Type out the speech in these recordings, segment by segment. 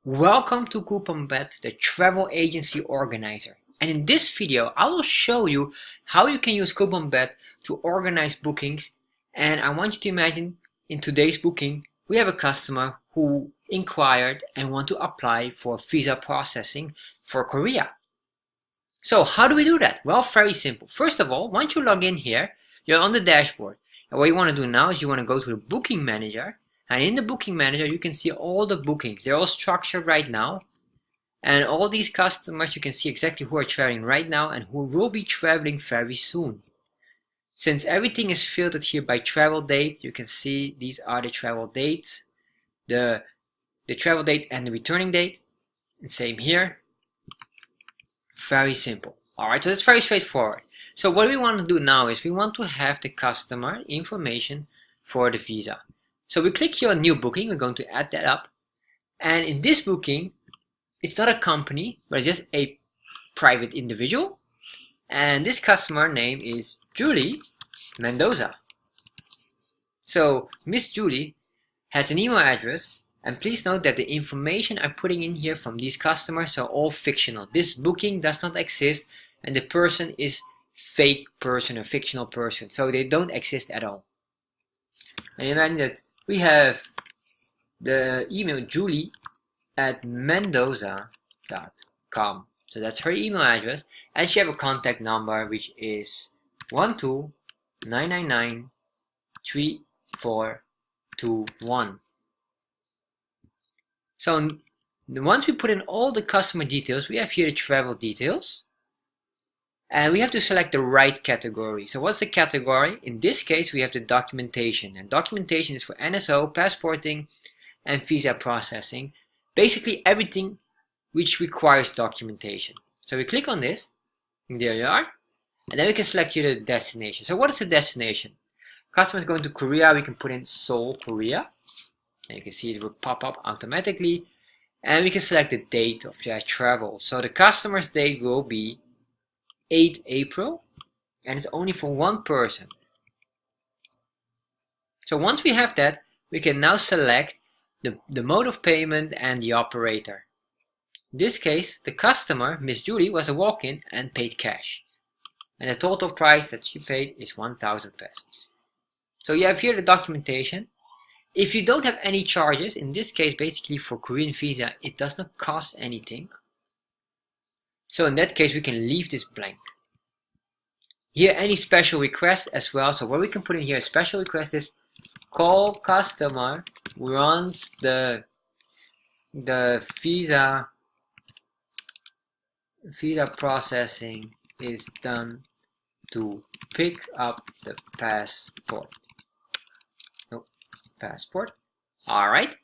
Welcome to CouponBet, the travel agency organizer. And in this video, I will show you how you can use CouponBet to organize bookings. And I want you to imagine in today's booking, we have a customer who inquired and want to apply for a visa. So how do we do that? Well, very simple. First of all, once you log in here, you're on the dashboard. And what you want to do now is you want to go to the booking manager. And in the booking manager, you can see all the bookings. They're all structured right now. And all these customers, you can see exactly who are traveling right now and who will be traveling very soon. Since everything is filtered here by travel date, you can see these are the travel dates, the travel date and the returning date. And same here. Very simple. Alright, so that's very straightforward. So what we want to do now is we want to have the customer information for the visa. So we click here on new booking, we're going to add that up. And in this booking, it's not a company, but it's just a private individual. And this customer name is Julie Mendoza. So Miss Julie has an email address. And please note that the information I'm putting in here from these customers are all fictional. This booking does not exist and the person is fake person or fictional person. So they don't exist at all. And imagine that we have the email julie@mendoza.com. So that's her email address. And she has a contact number which is 12-999-3421. So once we put in all the customer details, we have here the travel details. And we have to select the right category. So what's the category? In this case, we have the documentation. And documentation is for NSO, passporting, and visa processing. Basically everything which requires documentation. So we click on this, and there you are. And then we can select here the destination. So what is the destination? Customer is going to Korea, we can put in Seoul, Korea. And you can see it will pop up automatically. And we can select the date of their travel. So the customer's date will be 8 April. And it's only for one person. So once we have that, we can now select the mode of payment and the operator. In this case, the customer, Miss Julie, was a walk-in and paid cash. And the total price that she paid is 1,000 pesos. So you have here the documentation. If you don't have any charges, in this case basically for Korean visa, it does not cost anything. So in that case we can leave this blank. Here any special requests as well. So what we can put in here, a special request is call customer once the visa processing is done to pick up the passport. Alright,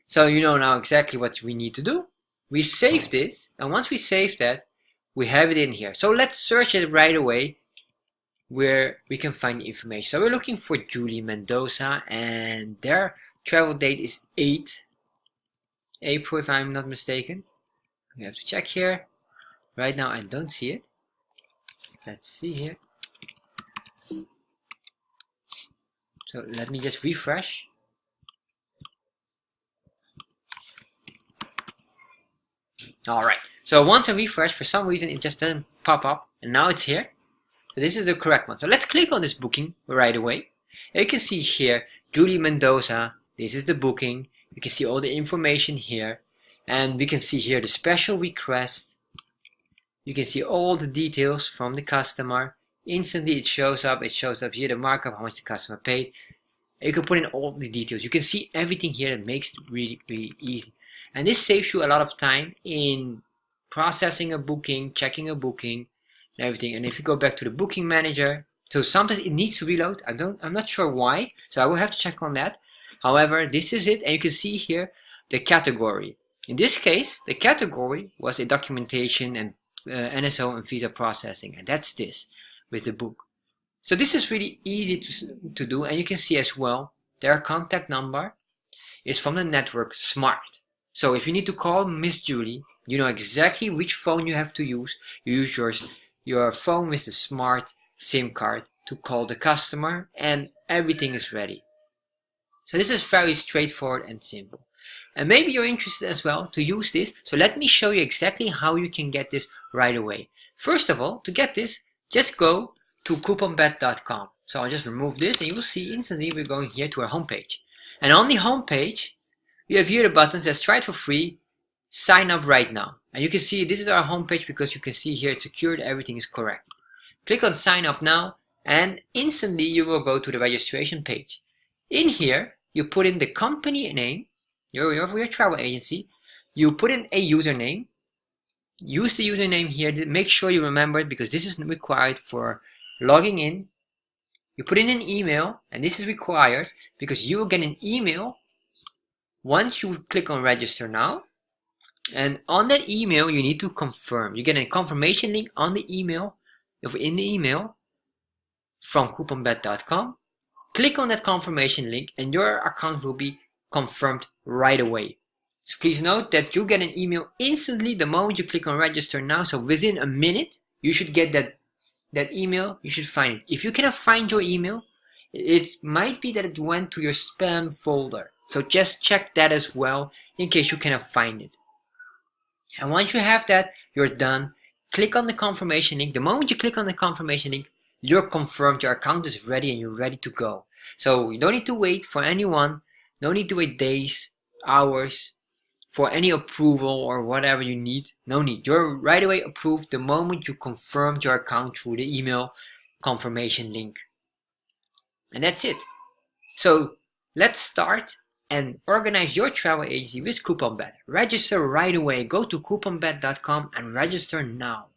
so you know now exactly what we need to do. We save this, and once we save that, we have it in here. So let's search it right away where we can find the information. So we're looking for Julie Mendoza, and their travel date is 8 April if I'm not mistaken. We have to check here. Right now I don't see it. Let's see here. So let me just refresh. Alright, so once I refresh, for some reason it just doesn't pop up, and now it's here. So this is the correct one. So let's click on this booking right away. And you can see here, Julie Mendoza, this is the booking. You can see all the information here. And we can see here the special request. You can see all the details from the customer. Instantly it shows up here the markup, how much the customer paid. And you can put in all the details. You can see everything here that makes it really, really easy. And this saves you a lot of time in processing a booking, checking a booking, and everything. And if you go back to the booking manager, so sometimes it needs to reload. I'm not sure why, so I will have to check on that. However, this is it, and you can see here the category. In this case, the category was a documentation and NSO and visa processing, and that's this with the book. So this is really easy to do, and you can see as well their contact number is from the network Smart. So if you need to call Miss Julie, you know exactly which phone you have to use. You use your phone with the Smart SIM card to call the customer, and everything is ready. So this is very straightforward and simple. And maybe you're interested as well to use this. So let me show you exactly how you can get this right away. First of all, to get this, just go to couponbet.com. So I'll just remove this and you will see instantly we're going here to our homepage. And on the homepage, you have here the button that says try it for free, sign up right now. And you can see this is our homepage because you can see here it's secured, everything is correct. Click on sign up now and instantly you will go to the registration page. In here, you put in the company name, your travel agency, you put in a username, use the username here, make sure you remember it because this is required for logging in. You put in an email, and this is required because you will get an email once you click on register now. And on that email, you need to confirm. You get a confirmation link on the email, in the email from couponbet.com. Click on that confirmation link and your account will be confirmed right away. So please note that you get an email instantly the moment you click on register now. So within a minute, you should get that email, you should find it. If you cannot find your email, it might be that it went to your spam folder. So just check that as well in case you cannot find it. And once you have that, you're done. Click on the confirmation link. The moment you click on the confirmation link, you're confirmed, your account is ready and you're ready to go. So you don't need to wait for anyone, no need to wait days, hours for any approval or whatever you need. No need. You're right away approved the moment you confirmed your account through the email confirmation link. And that's it. So let's start and organize your travel agency with CouponBet. Register right away. Go to couponbet.com and register now.